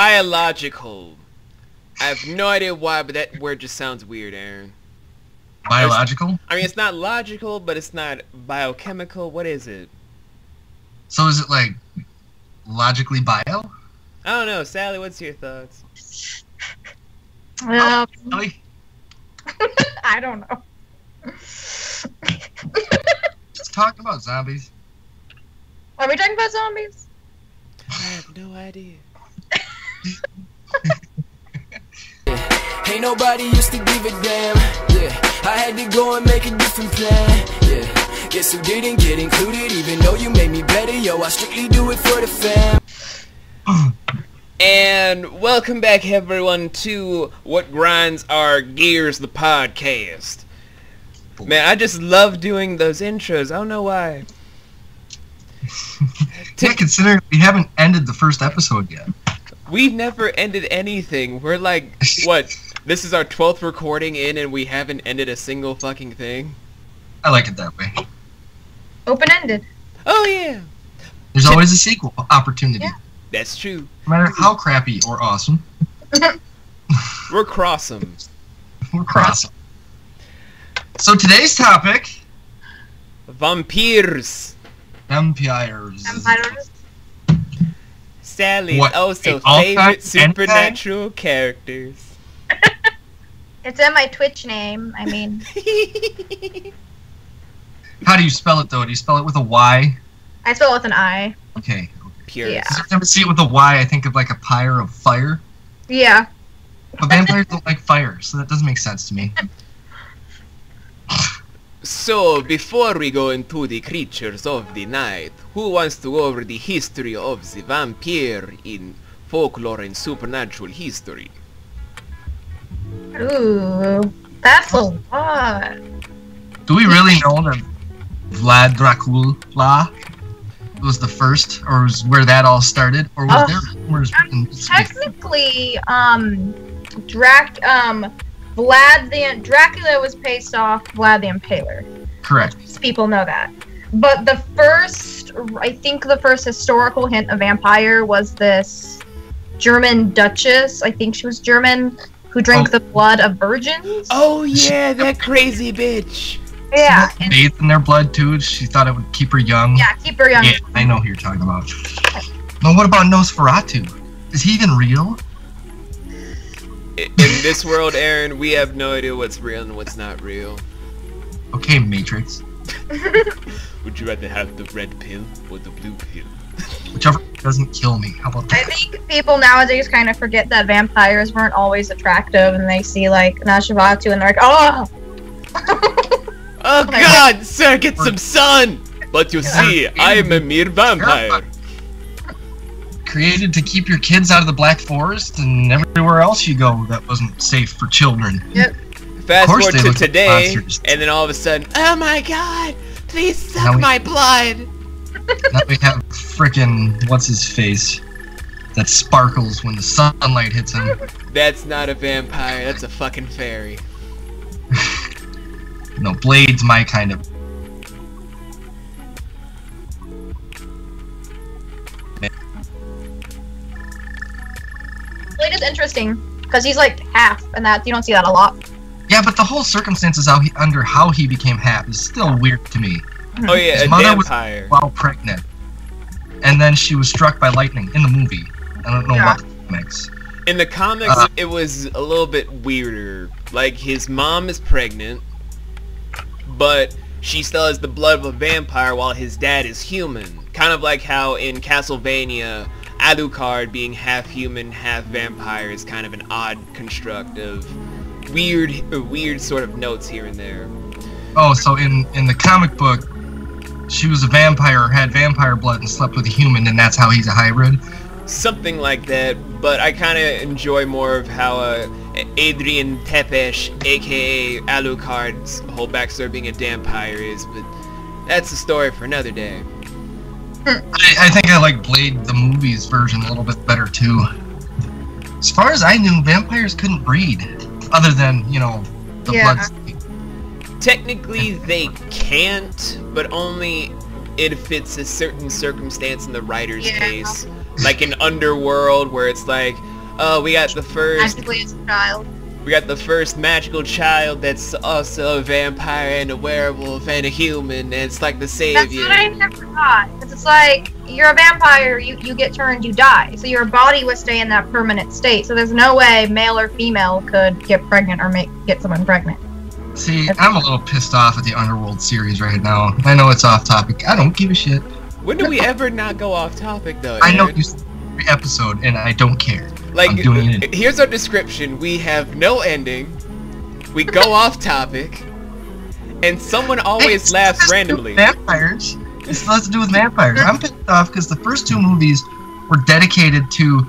Biological. I have no idea why, but that word just sounds weird, Aaron. Biological? I mean, it's not logical, but it's not biochemical. What is it? So is it like logically bio? I don't know. Sally, what's your thoughts? Really? I don't know. Just talk about zombies. Are we talking about zombies? I have no idea. Ain't nobody used to give a damn. Yeah, I had to go and make a different plan. Yeah, guess who didn't get included? Even though you made me better, yo, I strictly do it for the fam. And welcome back, everyone, to What Grinds Our Gears, the podcast. Man, I just love doing those intros. I don't know why. Yeah, considering we haven't ended the first episode yet. We've never ended anything. We're like, what? This is our 12th recording in and we haven't ended a single fucking thing? I like it that way. Open-ended. Oh, yeah. There's always a sequel opportunity. Yeah. That's true. No matter how crappy or awesome. We're cross'em. We're crossing. So today's topic... Vampires. Vampires. Vampires. Sally's What, also an all-time favorite supernatural characters. It's in my Twitch name. I mean, How do you spell it, though? Do you spell it with a Y? I spell it with an I. Okay. Pure. Yeah. Because every time I see it with a Y, I think of like a pyre of fire. Yeah. But vampires don't like fire, so that doesn't make sense to me. So, before we go into the creatures of the night, who wants to go over the history of the vampire in folklore and supernatural history? Ooh, that's a lot. Do we really know that Vlad Dracula was the first, or was where that all started, or was there rumors? Technically, Dracula was based off Vlad the Impaler. Correct. People know that. But I think the first historical hint of vampire was this German duchess, I think she was German, who drank the blood of virgins. Oh yeah, that crazy bitch! Yeah. She bathed in their blood too. She thought it would keep her young. Yeah, keep her young. Yeah, I know who you're talking about. Now, what about Nosferatu? Is he even real? In this world, Aaron, we have no idea what's real and what's not real. Okay, Matrix. Would you rather have the red pill or the blue pill? Whichever doesn't kill me. How about I that? think people nowadays kind of forget that vampires weren't always attractive, and they see like Nosferatu and they're like, oh! Oh god, sir, get some sun! But you see, I am a mere vampire. Created to keep your kids out of the Black Forest and everywhere else you go that wasn't safe for children. Yep. Fast course forward they to look like today, monsters. and then all of a sudden, oh my god, please Now suck we- my blood! Now we have frickin' what's his face that sparkles when the sunlight hits him. That's not a vampire, that's a fucking fairy. No, Blade's my kind of. Blade is interesting because he's like half, and that you don't see that a lot. Yeah, but the whole circumstances how he became half is still weird to me. Oh yeah, His a mother was vampire. while pregnant, and then she was struck by lightning in the movie. I don't know Yeah. about the comics. In the comics, it was a little bit weirder. Like, his mom is pregnant, but she still has the blood of a vampire while his dad is human. Kind of like how in Castlevania, Alucard being half human, half vampire is kind of an odd construct of weird sort of notes here and there. Oh, so in the comic book, she was a vampire, had vampire blood, and slept with a human, and that's how he's a hybrid? Something like that, but I kind of enjoy more of how Adrian Tepesh, aka Alucard's whole backstory being a vampire is, but that's a story for another day. I think I like Blade, the movie's version, a little bit better, too. As far as I knew, vampires couldn't breed, other than, the Yeah. blood. Technically, they can't, but only it fits a certain circumstance in the writer's Yeah. case. Like in Underworld, where it's like, We got the first. Magically as a child. We got the first magical child that's also a vampire and a werewolf and a human, and it's like the That's savior. what I never got. 'Cause it's like, you're a vampire, you get turned, you die. So your body would stay in that permanent state. So there's no way male or female could get pregnant or get someone pregnant. See, I'm a little pissed off at the Underworld series right now. I know it's off topic. I don't give a shit. When do we ever not go off topic, though? I know Aaron? you said every episode, and I don't care. Like, I'm doing it. here's our description. We have no ending. We go off topic. And someone always Hey, laughs it still has to do randomly. with Vampires. It still has to do with vampires. I'm pissed off because the first two movies were dedicated to,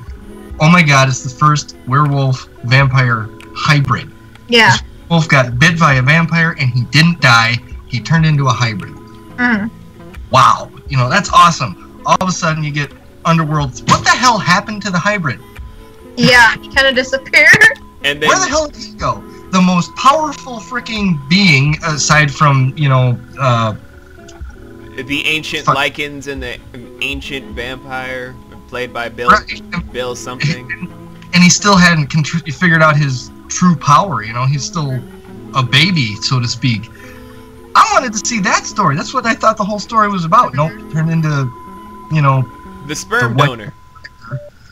oh my god, it's the first werewolf-vampire hybrid. Yeah. Wolf got bit by a vampire and he didn't die. He turned into a hybrid. Mm. Wow. You know, that's awesome. All of a sudden you get Underworld. What the hell happened to the hybrid? Yeah, he kind of disappeared. And then Where the hell did he go? The most powerful freaking being, aside from, you know, the ancient Fuck. lichens and the ancient vampire, played by Bill something. and he still hadn't figured out his true power. You know, he's still a baby, so to speak. I wanted to see that story. That's what I thought the whole story was about. Nope, turned into, you know, The sperm The what- donor.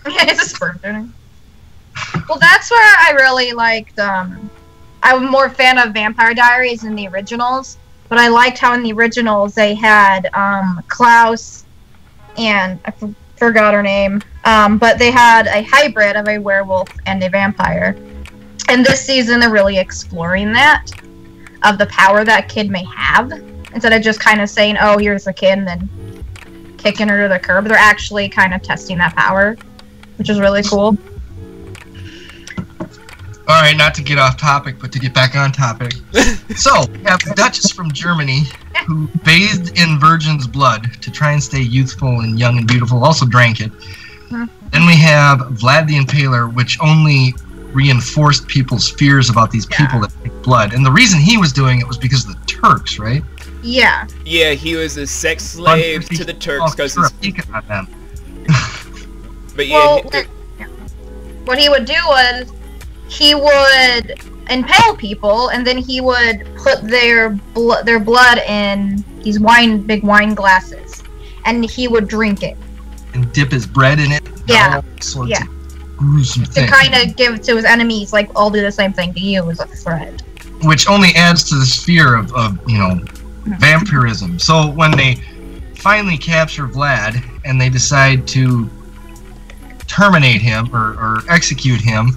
It's a sperm donor. Well, that's where I really liked. I'm more a fan of Vampire Diaries than the originals, but I liked how in the originals they had Klaus and I forgot her name, but they had a hybrid of a werewolf and a vampire. And this season they're really exploring that, of the power that kid may have, instead of just kind of saying, "Oh, here's a kid," and then kicking her to the curb. They're actually kind of testing that power, which is really cool. all right, not to get off topic, but to get back on topic. So, we have the Duchess from Germany, who bathed in virgin's blood to try and stay youthful and young and beautiful, also drank it. Hmm. Then we have Vlad the Impaler, which only reinforced people's fears about these people that take blood. And the reason he was doing it was because of the Turks, right? Yeah. Yeah, he was a sex slave to the Turks because Oh, on them. but yeah, Well, what he would do was he would impale people, and then he would put their blood in these big wine glasses, and he would drink it And dip his bread in it. Yeah. All sorts Yeah. of gruesome to things. kind of give to his enemies, like, I'll do the same thing to you as a threat. Which only adds to this fear of you know, vampirism. So when they finally capture Vlad and they decide to terminate him or execute him,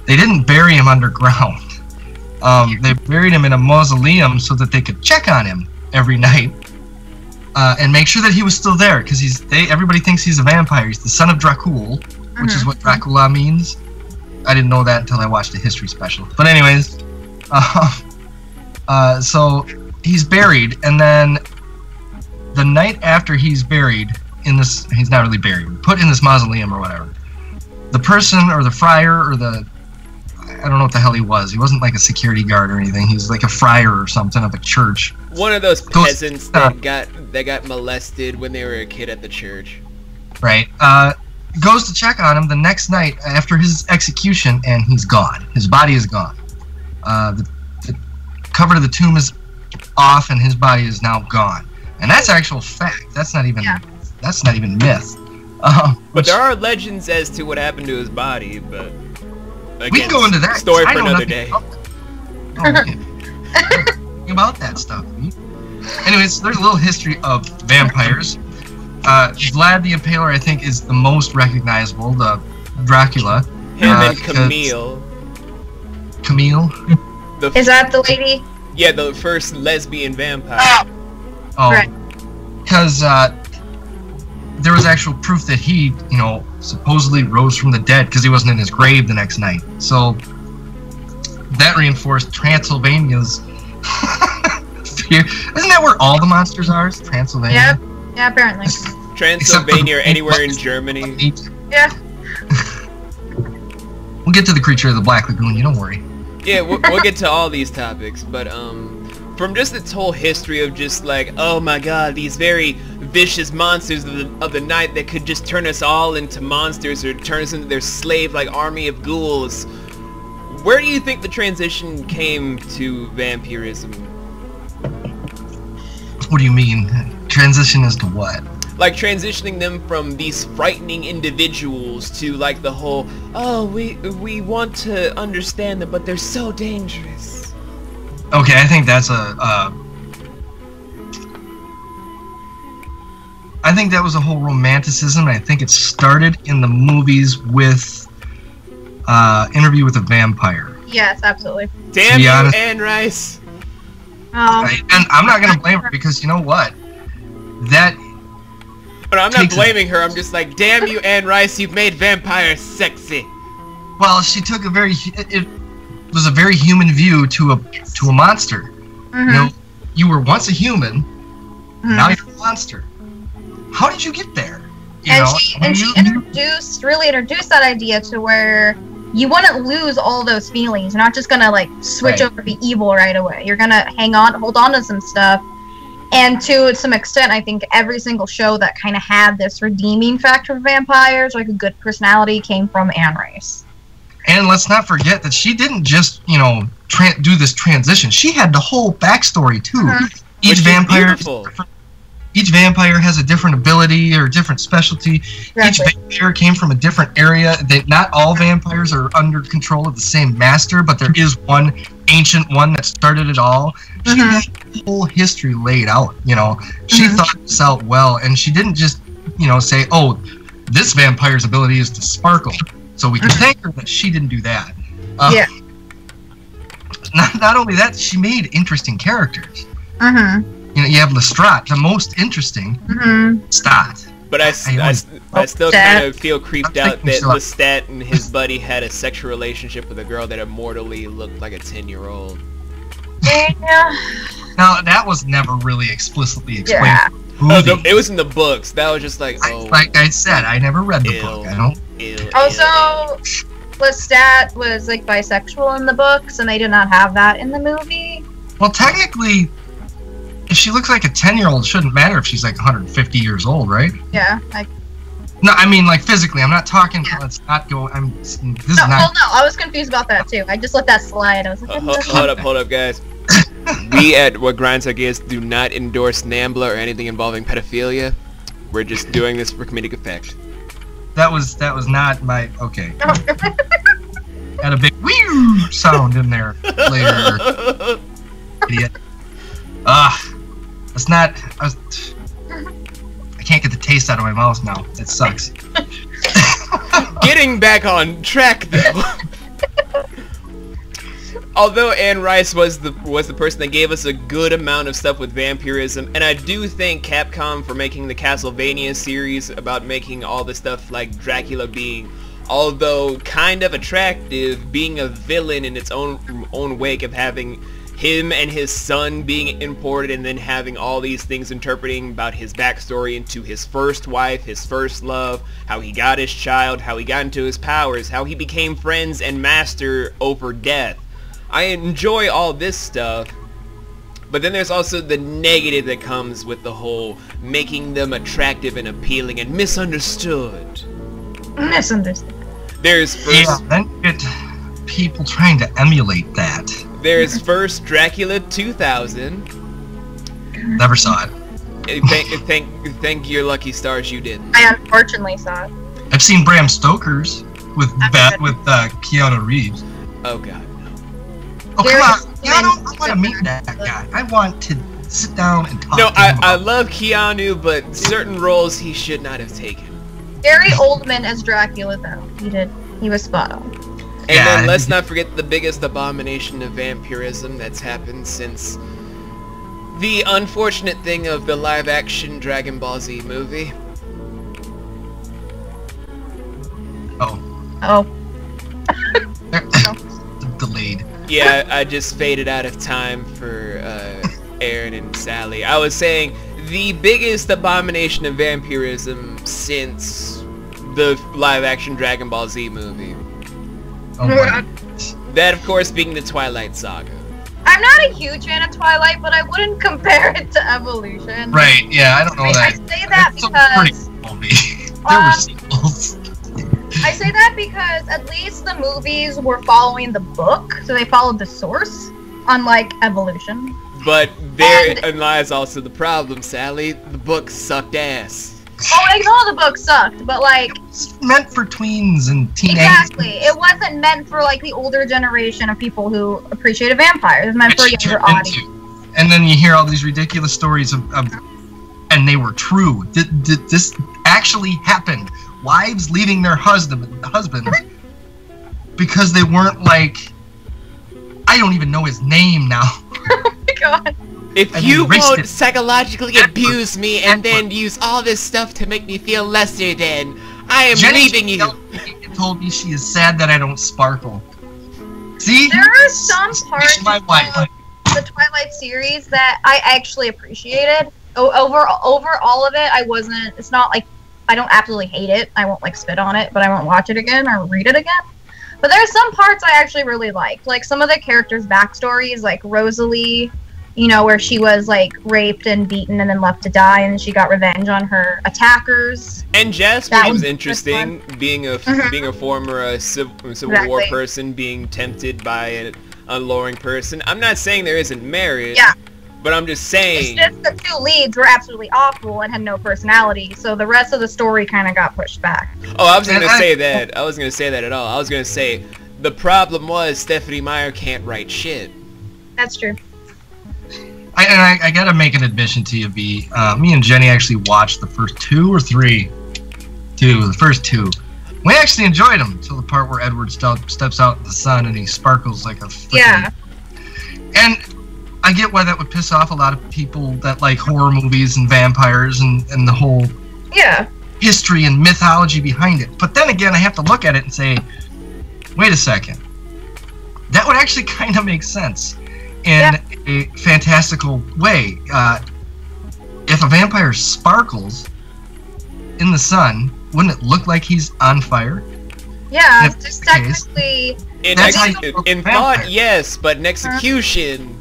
they didn't bury him underground. They buried him in a mausoleum so that they could check on him every night and make sure that he was still there, because everybody thinks he's a vampire. He's the son of Dracul, which is what Dracula means. I didn't know that until I watched a history special. But anyways, so he's buried, and then the night after he's buried in this, he's not really buried, put in this mausoleum or whatever, the person or the friar or I don't know what the hell he was. He wasn't like a security guard or anything. He was like a friar or something of a church. one of those Goes- peasants that got molested when they were a kid at the church. Right. Goes to check on him the next night after his execution, and he's gone. His body is gone. The cover to the tomb is off, and his body is now gone. And that's actual fact. That's not even myth. But there are legends as to what happened to his body, but again, we can go into that. story I for know another nothing day. about that. Oh, okay. About that stuff. Anyways, there's a little history of vampires. Vlad the Impaler, I think, is the most recognizable. The Dracula. Him and because- Camille. Camille. Is that the lady? Yeah, the first lesbian vampire. Oh, Right. because there was actual proof that he, you know, supposedly rose from the dead because he wasn't in his grave the next night. So that reinforced Transylvania's fear. Isn't that where all the monsters are? Is Transylvania? Yep. Yeah, apparently. Transylvania or except for- anywhere in Germany. Yeah. We'll get to the creature of the Black Lagoon. You don't worry. Yeah, we'll get to all these topics, but from just its whole history of just like, oh my god, these very vicious monsters of the night that could just turn us all into monsters or turn us into their slave-like army of ghouls. Where do you think the transition came to vampirism? What do you mean? Transition as to what? Like transitioning them from these frightening individuals to like the whole, oh, we want to understand them, but they're so dangerous. Okay, I think that's I think that was a whole romanticism. I think it started in the movies with Interview with a Vampire. Yes, absolutely. Damn you, honest, Anne Rice. Oh. And I'm not gonna blame her because you know what? That. But I'm not blaming her. I'm just like, damn you, Anne Rice. You've made vampires sexy. Well, she took it was a very human view to a monster. Mm-hmm. You know, you were once a human, now you're a monster. How did you get there? She really introduced that idea to where you wouldn't lose all those feelings. You're not just gonna like switch over to be evil right away. You're gonna hold on to some stuff. And to some extent, I think every single show that kind of had this redeeming factor of vampires, like a good personality, came from Anne Rice. And let's not forget that she didn't just, do this transition. She had the whole backstory too. Mm-hmm. Each vampire has a different ability or a different specialty. Exactly. Each vampire came from a different area. Not all vampires are under control of the same master, but there is one ancient one that started it all. She had the whole history laid out, She thought this out well, and she didn't just, say, oh, this vampire's ability is to sparkle. So we can thank her that she didn't do that. Yeah. Not only that, she made interesting characters. Mm-hmm. You have Lestat, the most interesting Lestat. But I still kind of feel creeped out that Lestat and his buddy had a sexual relationship with a girl that immortally looked like a 10-year-old. Yeah. Now, that was never really explicitly explained. Yeah. It was in the books. That was just like, oh. Like I said, I never read the book. I don't. Also, Lestat was like bisexual in the books, and they did not have that in the movie. Well, technically, if she looks like a 10-year-old, it shouldn't matter if she's like 150 years old, right? Yeah. No, I mean like physically. I'm not talking. Yeah. Let's not go. No, I was confused about that too. I just let that slide. I was like, hold up, guys. We at What Grinds Our Gears do not endorse NAMBLA or anything involving pedophilia. We're just doing this for comedic effect. That was not my okay. Had a big weird sound in there later. Idiot. That's not. I can't get the taste out of my mouth now. It sucks. Getting back on track though. Although Anne Rice was the person that gave us a good amount of stuff with vampirism, and I do thank Capcom for making the Castlevania series about making all the stuff like Dracula being, although kind of attractive, being a villain in its own wake of having him and his son being imported and then having all these things interpreting about his backstory into his first wife, his first love, how he got his child, how he got into his powers, how he became friends and master over death. I enjoy all this stuff, but then there's also the negative that comes with the whole making them attractive and appealing and misunderstood. Misunderstood. There's first... Yeah, then you get people trying to emulate that. There's first Dracula 2000. Never saw it. Thank your lucky stars you didn't. I unfortunately saw it. I've seen Bram Stoker's with Keanu Reeves. Oh god. Oh, come on. Keanu, I want to meet that guy. I want to sit down and talk to him. I love Keanu, but certain roles he should not have taken. Gary Oldman as Dracula, though. He was spot on. And then let's not forget the biggest abomination of vampirism that's happened since the unfortunate thing of the live-action Dragon Ball Z movie. Oh. Delayed. Yeah, I just faded out of time for Aaron and Sally. I was saying the biggest abomination of vampirism since the live-action Dragon Ball Z movie. Oh my. That, of course, being the Twilight Saga. I'm not a huge fan of Twilight, but I wouldn't compare it to Evolution. Right, yeah, I don't know I that. say that It's a pretty because movie. There were sequels. I say that because at least the movies were following the book, so they followed the source, unlike Evolution. But therein lies also the problem, Sally. The book sucked ass. Oh, I know the book sucked, but like It's meant for tweens and teenagers. exactly, it wasn't meant for like the older generation of people who appreciated vampires. It was meant for a Which younger turned audience. into- And then you hear all these ridiculous stories of and they were true. Did this actually happen? Wives leaving their husbands because they weren't like, I don't even know his name now. Oh my god. If And you erased won't it. psychologically abuse me and then use all this stuff to make me feel lesser than, I am leaving you. Told me she is sad that I don't sparkle. See? There are some parts My wife. of the Twilight series that I actually appreciated. Over all of it, I wasn't. It's not like I don't absolutely hate it. I won't like spit on it, but I won't watch it again or read it again. But there are some parts I actually really liked, like some of the characters' backstories, like Rosalie. You know, where she was like raped and beaten and then left to die, and she got revenge on her attackers. And Jasper That was was interesting, being a being a former Civil War Exactly. person, being tempted by an alluring person. I'm not saying there isn't merit, Yeah. but I'm just It's saying. just the two leads were absolutely awful and had no personality, so the rest of the story kind of got pushed back. Oh, I was gonna And I- say that. I wasn't gonna say that at all. I was gonna say the problem was Stephenie Meyer can't write shit. That's true. I gotta make an admission to you, B. Me and Jenny actually watched the first the first two. We actually enjoyed them until the part where Edward steps out in the sun and he sparkles like a freaking... Yeah. And I get why that would piss off a lot of people that like horror movies and vampires and the whole Yeah. history and mythology behind it. But then again, I have to look at it and say, wait a second. That would actually kind of make sense in a fantastical way. If a vampire sparkles in the sun, wouldn't it look like he's on fire? Yeah, If just that's the case, technically. In, That's ex- how you look in at thought, vampire. yes, but in execution,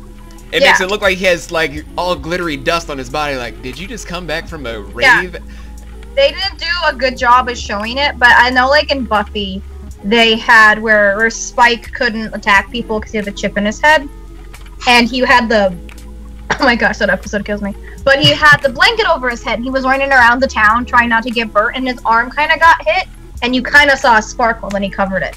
it Yeah. makes it look like he has like all glittery dust on his body. Like, did you just come back from a rave? They didn't do a good job of showing it, but I know, like in Buffy, they had where Spike couldn't attack people because he had the chip in his head, and he had the. Oh my gosh, that episode kills me. But he had the blanket over his head. And he was running around the town trying not to get burnt, and his arm kind of got hit, and you kind of saw a sparkle, and he covered it.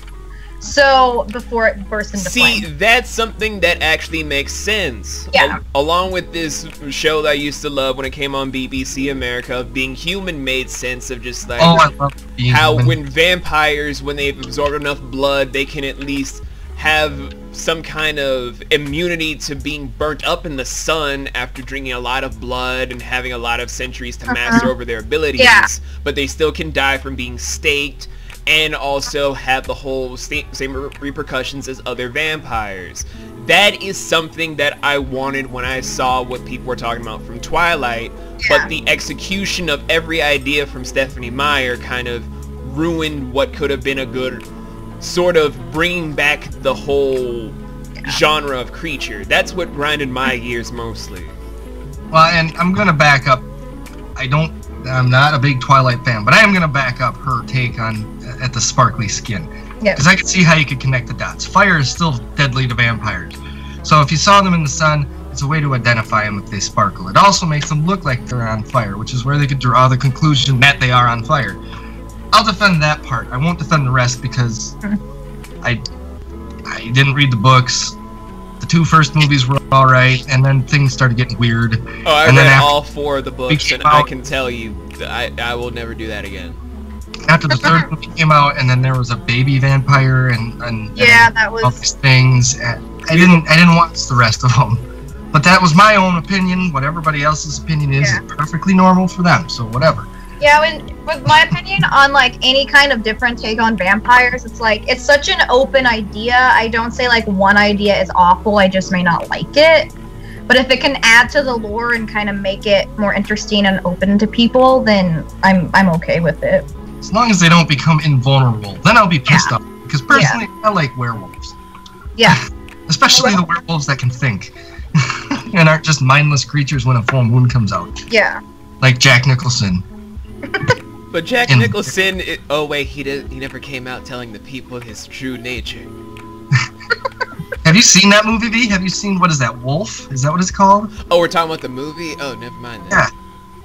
So before it burst into See, flame. that's something that actually makes sense. Yeah. Along with this show that I used to love when it came on BBC America, Being Human made sense of just like Oh, I love being how human. when vampires, when they've absorbed enough blood, they can at least have some kind of immunity to being burnt up in the sun after drinking a lot of blood and having a lot of centuries to master over their abilities. Yeah. But they still can die from being staked and also have the whole same repercussions as other vampires. That is something that I wanted when I saw what people were talking about from Twilight, but the execution of every idea from Stephenie Meyer kind of ruined what could have been a good sort of bringing back the whole genre of creature. That's what grinded my gears mostly. Well, and I'm gonna back up. I'm not a big Twilight fan, but I am gonna back up her take on at the sparkly skin. Yeah. Because I can see how you could connect the dots. Fire is still deadly to vampires. So if you saw them in the sun, it's a way to identify them if they sparkle. It also makes them look like they're on fire, which is where they could draw the conclusion that they are on fire. I'll defend that part. I won't defend the rest because I didn't read the books. The two first movies were alright, and then things started getting weird. Oh, I And then read after- all 4 of the books, came and I out- can tell you, I will never do that again. After the third movie came out, and then there was a baby vampire, and Yeah, that all was. these things. And I didn't watch the rest of them, but that was my own opinion. What everybody else's opinion is perfectly normal for them. So whatever. Yeah, with my opinion on like any kind of different take on vampires, it's like it's such an open idea. I don't say like one idea is awful, I just may not like it. But if it can add to the lore and kind of make it more interesting and open to people, then I'm okay with it. As long as they don't become invulnerable, then I'll be pissed off. Because personally, I like werewolves. Yeah. Especially the werewolves that can think. And aren't just mindless creatures when a full moon comes out. Yeah. Like Jack Nicholson. But Jack Nicholson, oh wait, he never came out telling the people his true nature. Have you seen that movie, V? Have you seen, what is that, Wolf? Is that what it's called? Oh, we're talking about the movie? Oh, never mind Yeah.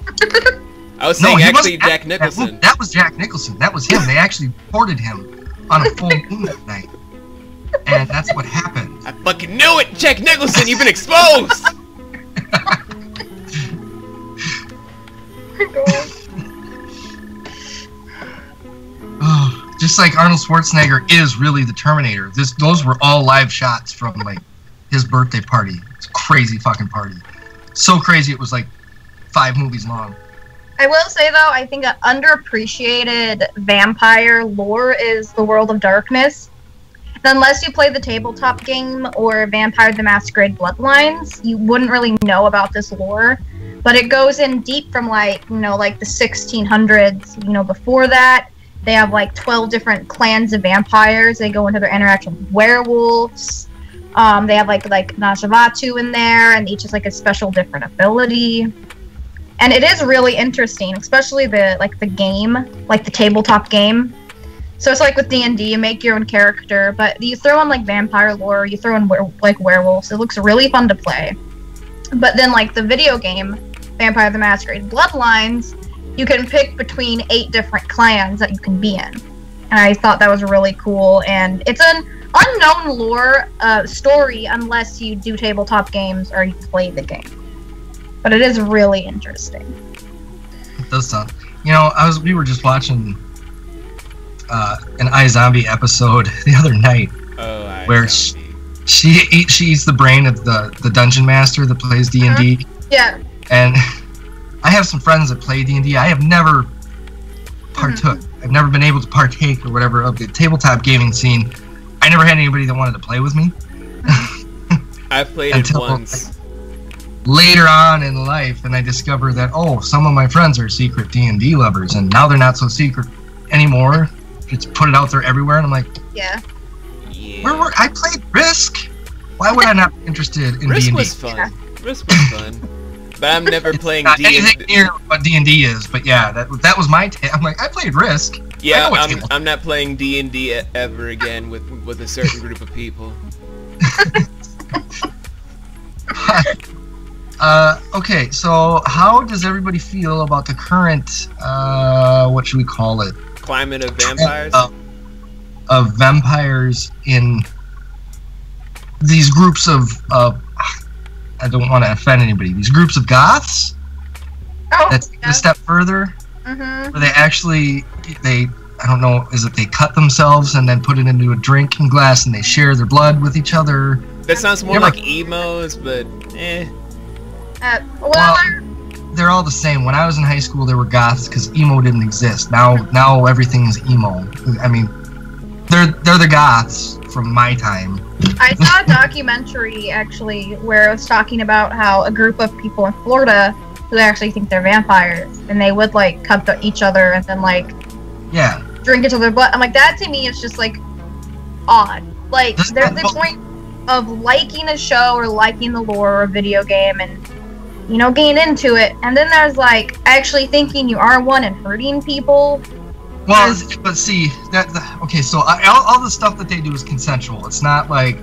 that. I was saying actually Jack Nicholson. That was Jack Nicholson. That was him. They actually reported him on a full moon that night. And that's what happened. I fucking knew it! Jack Nicholson, you've been exposed! Oh, just like Arnold Schwarzenegger is really the Terminator. Those were all live shots from like his birthday party. It's a crazy fucking party. So crazy it was like 5 movies long. I will say though, I think an underappreciated vampire lore is the World of Darkness. And unless you play the tabletop game or Vampire the Masquerade Bloodlines, you wouldn't really know about this lore. But it goes in deep from like, you know, like the 1600s, you know, before that. They have like 12 different clans of vampires. They go into their interaction with werewolves. They have like Nosferatu in there, and each is like a special different ability. And it is really interesting, especially the game, like the tabletop game. So it's like with D&D, you make your own character, but you throw in like vampire lore, you throw in like werewolves. It looks really fun to play. But then like the video game, Vampire the Masquerade Bloodlines, you can pick between 8 different clans that you can be in. And I thought that was really cool. And it's an unknown lore story unless you do tabletop games or you play the game. But it is really interesting. It does sound. You know, we were just watching an iZombie episode the other night, where she eats the brain of the dungeon master that plays D&D. Yeah. And I have some friends that play D&D. I have never partook. I've never been able to partake or whatever of the tabletop gaming scene. I never had anybody that wanted to play with me. I played it once. Later on in life, and I discovered that, oh, some of my friends are secret D&D lovers, and now they're not so secret anymore. Just put it out there everywhere, and I'm like, yeah. I played Risk. Why would I not be interested in Risk D&D? was fun. Yeah. Risk was fun. But I'm never playing D&D. Anything near what D&D is, but yeah, that was my I'm like, I played Risk. Yeah, I'm not playing D&D ever again with a certain group of people. Okay, so how does everybody feel about the current, what should we call it? Climate of vampires? Of vampires in these groups of I don't want to offend anybody, these groups of goths that take a step further, where they actually, I don't know, is it they cut themselves and then put it into a drinking glass and they share their blood with each other? That sounds more like emos, but eh. Well, they're all the same. When I was in high school, there were goths because emo didn't exist. Now everything's emo. I mean, they're the goths from my time. I saw a documentary actually where it was talking about how a group of people in Florida who actually think they're vampires, and they would like cut each other and then like drink each other's blood. I'm like, that to me is just like odd. Like there's the point of liking a show or liking the lore or a video game and, you know, getting into it, and then there's like actually thinking you are one and hurting people. Well, but see, okay, so all the stuff that they do is consensual. It's not like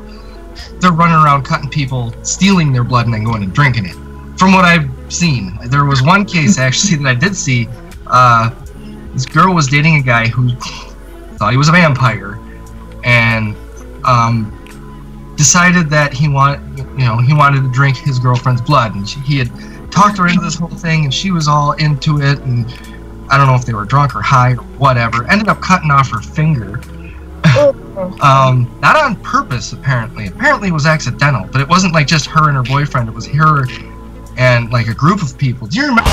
they're running around cutting people, stealing their blood, and then going and drinking it. From what I've seen, there was one case actually that I did see. This girl was dating a guy who thought he was a vampire, and decided that he wanted to drink his girlfriend's blood, and he had talked her into this whole thing, and she was all into it, and I don't know if they were drunk or high or whatever. Ended up cutting off her finger. Not on purpose, apparently. Apparently it was accidental, but it wasn't like just her and her boyfriend. It was her and like a group of people. Do you remember?